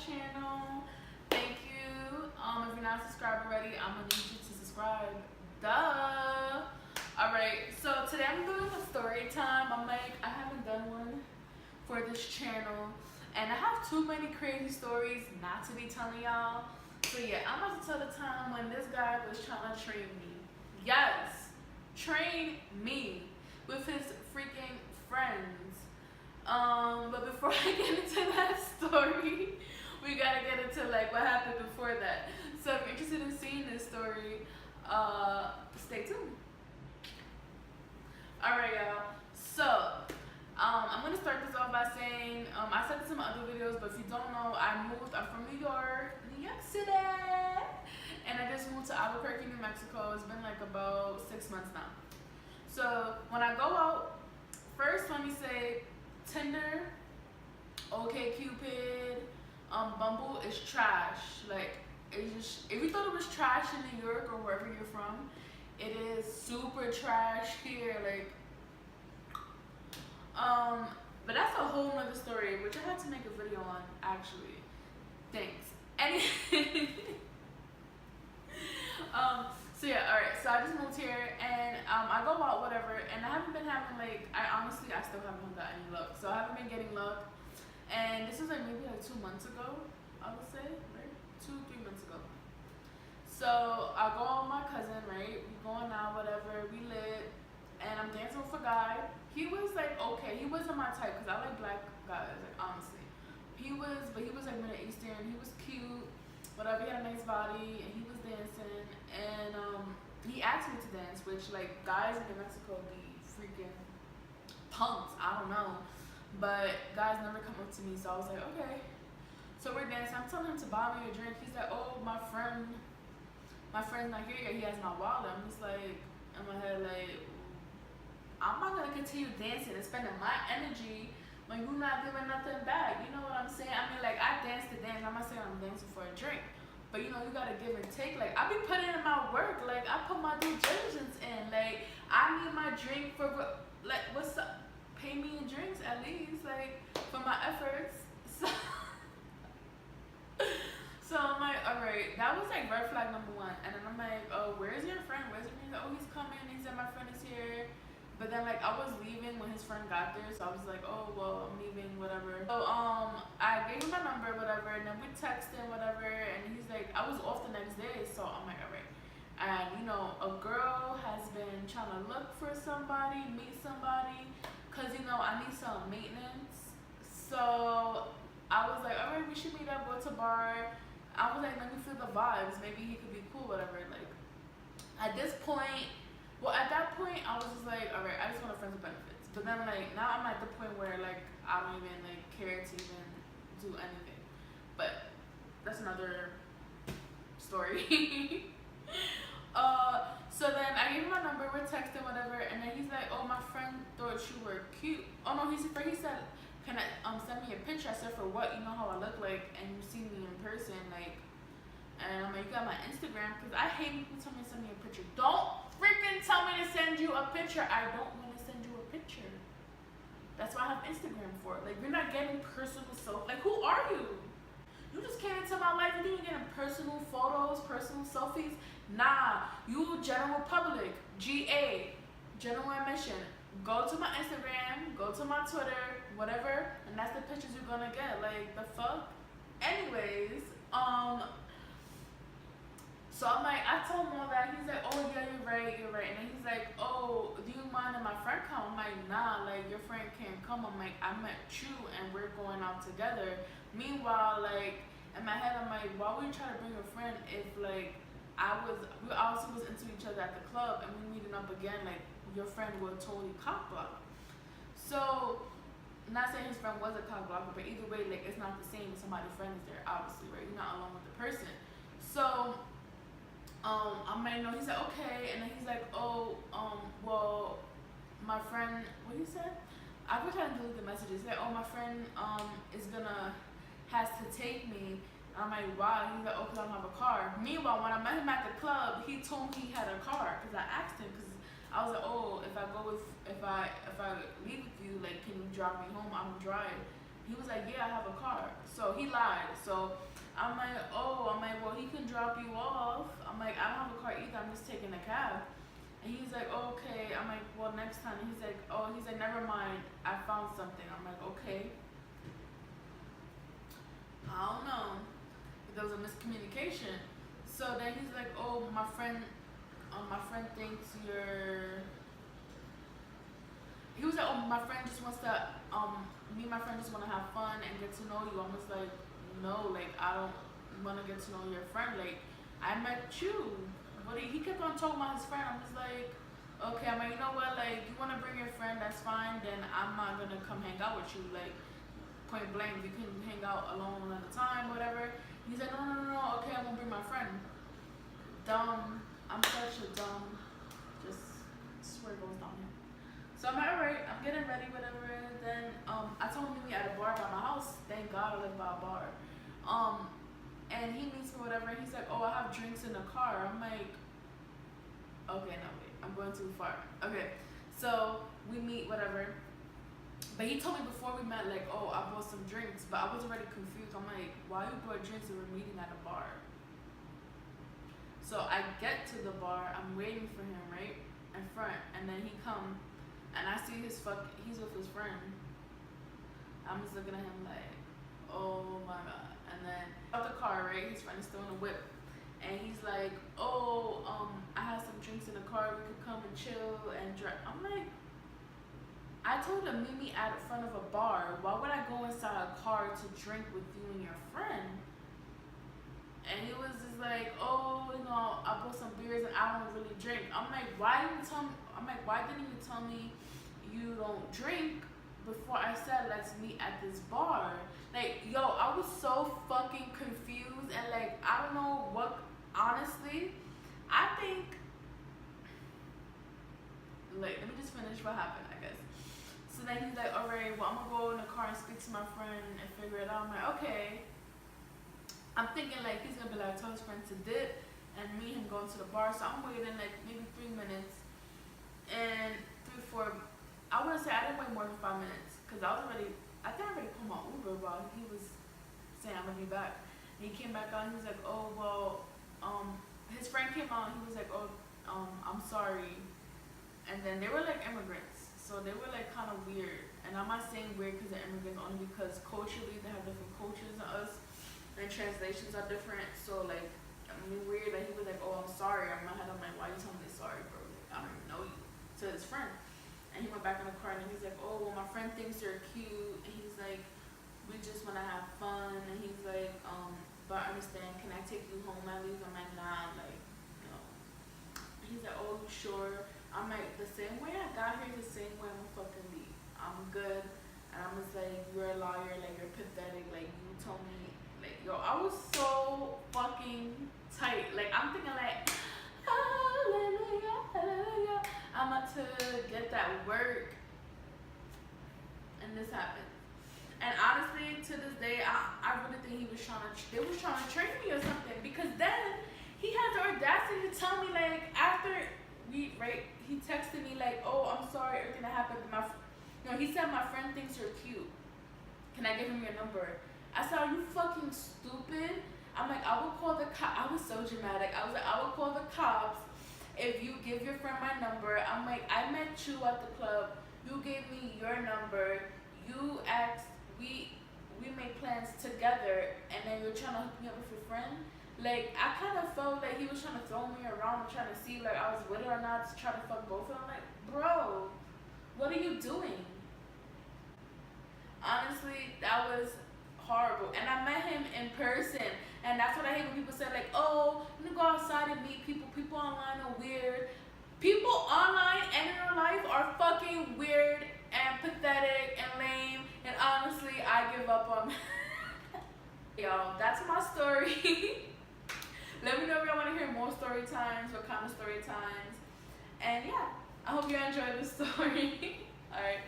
channel. Thank you. If you're not subscribed already, I'm gonna need you to subscribe. Duh. Alright, so today I'm doing a story time. I haven't done one for this channel. And I have too many crazy stories not to be telling y'all. So yeah, I'm about to tell the time when this guy was trying to train me. Yes, train me with his freaking friends. But before I get into that story, we gotta get into like what happened before that. So if you're interested in seeing this story, stay tuned. Alright, y'all. So I'm gonna start this off by saying I said this in my other videos, but if you don't know, I'm from New York City, and I just moved to Albuquerque, New Mexico. It's been like about 6 months now. So when I go out, first let me say Tinder, OkCupid, Bumble is trash. Like, it's just, if you thought it was trash in New York or wherever you're from, it is super trash here. Like, but that's a whole nother story, which I had to make a video on actually. Thanks. So yeah, alright, so I just moved here and I go out whatever, and I haven't been having like, I still haven't got any luck. So I haven't been getting luck, and this was like maybe like 2 months ago, I would say, right? 2-3 months ago. So I go out with my cousin, right? We going out, whatever, we lit, and I'm dancing with a guy. He was like, okay, he wasn't my type, because I like black guys, like honestly. He was like Middle Eastern, he was cute, whatever, he had a nice body, and he was dancing, and he asked me to dance, which like guys in New Mexico be freaking punks, I don't know, but guys never come up to me, so I was like, okay. So we're dancing, I'm telling him to buy me a drink. He's like, oh, my friend's not here yet, he has my wallet. I'm just like, in my head, like, I'm not gonna continue dancing and spending my energy when you're not giving nothing back. You know what I'm saying? I mean, like, I dance to dance. I'm not saying I'm dancing for a drink, but you know, you gotta give and take. Like, I be putting in my work. Like, I put my due diligence in. Like, I need my drink for, like, what's up? Pay me in drinks at least, like, for my efforts. So I'm like, alright, that was like red flag number 1. And then I'm like, oh, where's your friend? Where's your friend? Oh, he's coming. He said my friend is here. But then like I was leaving when his friend got there, so I was like, oh well, I'm leaving, whatever. So I gave him my number, whatever, and then we texted, whatever, and he's like, I was off the next day, so I'm like, alright. And you know, a girl has been trying to look for somebody, meet somebody, cause you know I need some maintenance. So I was like, alright, we should meet up, go to a bar. I was like, let me feel the vibes. Maybe he could be cool, whatever. Like, at this point, well, at that point, I was just like, all right, I just want a friends with benefits. But then, like, now I'm at the point where, like, I don't even, like, care to even do anything. But that's another story. So then I gave him my number, we're texting, whatever, and then he's like, oh, my friend thought you were cute. Oh, no, he said, can I send me a picture? I said, for what? You know how I look like, and you see me in person, like, and I'm like, you got my Instagram? Because I hate people tell me to send me a picture. Don't freaking tell me to send you a picture. I don't want to send you a picture. That's what I have Instagram for. Like, you're not getting personal like, who are you? You just came into my life and you're getting personal photos, personal selfies. Nah, you general public, GA, general admission. Go to my Instagram, go to my Twitter, whatever, and that's the pictures you're gonna get. Like, the fuck? Anyways, so I'm like, I told him all that. He's like, oh yeah, you're right. And then he's like, oh, do you mind if my friend come? I'm like, nah, like, your friend can't come. I'm like, I met you and we're going out together. Meanwhile, like, in my head, I'm like, why would you try to bring a friend if, like, we also was into each other at the club and we meeting up again, like, your friend would totally cock block. So, not saying his friend was a cock blocker, but either way, like, it's not the same if somebody's friend is there, obviously, right? You're not alone with the person. So, I'm like, no, he said, okay, and then he's like, oh, well, my friend, what he said? I was trying to delete the messages. He's like, oh, my friend, has to take me. I'm like, wow. He's like, oh, because I don't have a car. Meanwhile, when I met him at the club, he told me he had a car, because I asked him, because I was like, oh, if I leave with you, like, can you drive me home? I'm dry. He was like, yeah, I have a car. So he lied. So I'm like, oh, I'm like, well, he can drop you off. I'm like, I don't have a car either. I'm just taking a cab. And he's like, okay. I'm like, well, next time. He's like, oh, he's like, never mind. I found something. I'm like, okay. I don't know. There was a miscommunication. So then he's like, oh, my friend thinks you're. He was like, oh, my friend just wants to, me and my friend just want to have fun and get to know you. I was like, no, like, I don't want to get to know your friend. Like, I met you. But he kept on talking about his friend. I was like, okay, I'm like, you know what, like, you want to bring your friend, that's fine. Then I'm not going to come hang out with you. Like, point blank, you can hang out alone another time, whatever. He's like, no, okay, I'm going to bring my friend. Dumb. I'm such a dumb. Just swear goes down here. So I'm like, alright, I'm getting ready, whatever. Then I told him to meet me at a bar by my house. Thank God I live by a bar. And he meets me, whatever. He's like, oh, I have drinks in the car. I'm like, okay, no, wait, I'm going too far. Okay, so we meet, whatever. But he told me before we met, like, oh, I bought some drinks. But I was already confused. I'm like, why you bought drinks and we're meeting at a bar? So I get to the bar. I'm waiting for him, right, in front. And then he come. And I see he's with his friend. I'm just looking at him like, oh my God. And then out the car, right, his friend is still in the whip. And he's like, oh, I have some drinks in the car. We could come and chill and drink. I'm like, I told him meet me at the front of a bar. Why would I go inside a car to drink with you and your friend? And he was just like, oh, you know, I bought some beers and I don't really drink. I'm like, why didn't you tell me? I'm like, why didn't you tell me you don't drink before I said let's meet at this bar? Like, yo, I was so fucking confused and like, I don't know what. Honestly, I think. Like, let me just finish what happened, I guess. So then he's like, alright, well, I'm gonna go in the car and speak to my friend and figure it out. I'm like, okay. I'm thinking like he's gonna be like, tell his friend to dip and me and him going to the bar. So I'm waiting like maybe 3 minutes and 3, 4. I wouldn't say I didn't wait more than 5 minutes because I think I already called my Uber while he was saying I'm gonna be back. And he came back on. He was like, oh well, his friend came on. He was like, oh, I'm sorry. And then they were like immigrants, so they were like kind of weird. And I'm not saying weird because they're immigrants, only because culturally they have different cultures than us. And translations are different, so like, I mean, weird. Like he was like, "Oh, I'm sorry." In my head, I'm like, "Why you telling me sorry, bro? Like, I don't even know you." To his friend, and he went back in the car and he's like, "Oh, well, my friend thinks you're cute." And he's like, "We just wanna have fun." And he's like, "But I understand. Can I take you home at least?" I'm like, "Nah." Like, you know. He's like, "Oh, you sure?" I'm like, "The same way I got here, the same way I'm gonna fucking leave. I'm good." And I'm just like, "You're a liar. Like, you're pathetic. Like, you told me." Like, yo, I was so fucking tight. Like, I'm thinking like, hallelujah, hallelujah. I'm about to get that work. And this happened. And honestly, to this day, I really think they was trying to train me or something. Because then, he had the audacity to tell me, like, after he texted me, like, oh, I'm sorry, everything that happened. He said, my friend thinks you're cute. Can I give him your number? I said, are you fucking stupid? I'm like, I will call the cops. I was so dramatic. I was like, I will call the cops if you give your friend my number. I'm like, I met you at the club. You gave me your number. You asked, we made plans together, and then you're trying to hook me up with your friend. Like, I kind of felt like he was trying to throw me around and trying to see, like, I was with it or not, to try to fuck both of them. I'm like, bro, what are you doing? Honestly, that was horrible. And I met him in person, and that's what I hate when people say, like, oh, you can go outside and meet people. People online are weird. People online and in real life are fucking weird and pathetic and lame. And honestly, I give up on. Y'all, that's my story. Let me know if y'all want to hear more story times, what kind of story times. And yeah, I hope you enjoyed the story. All right.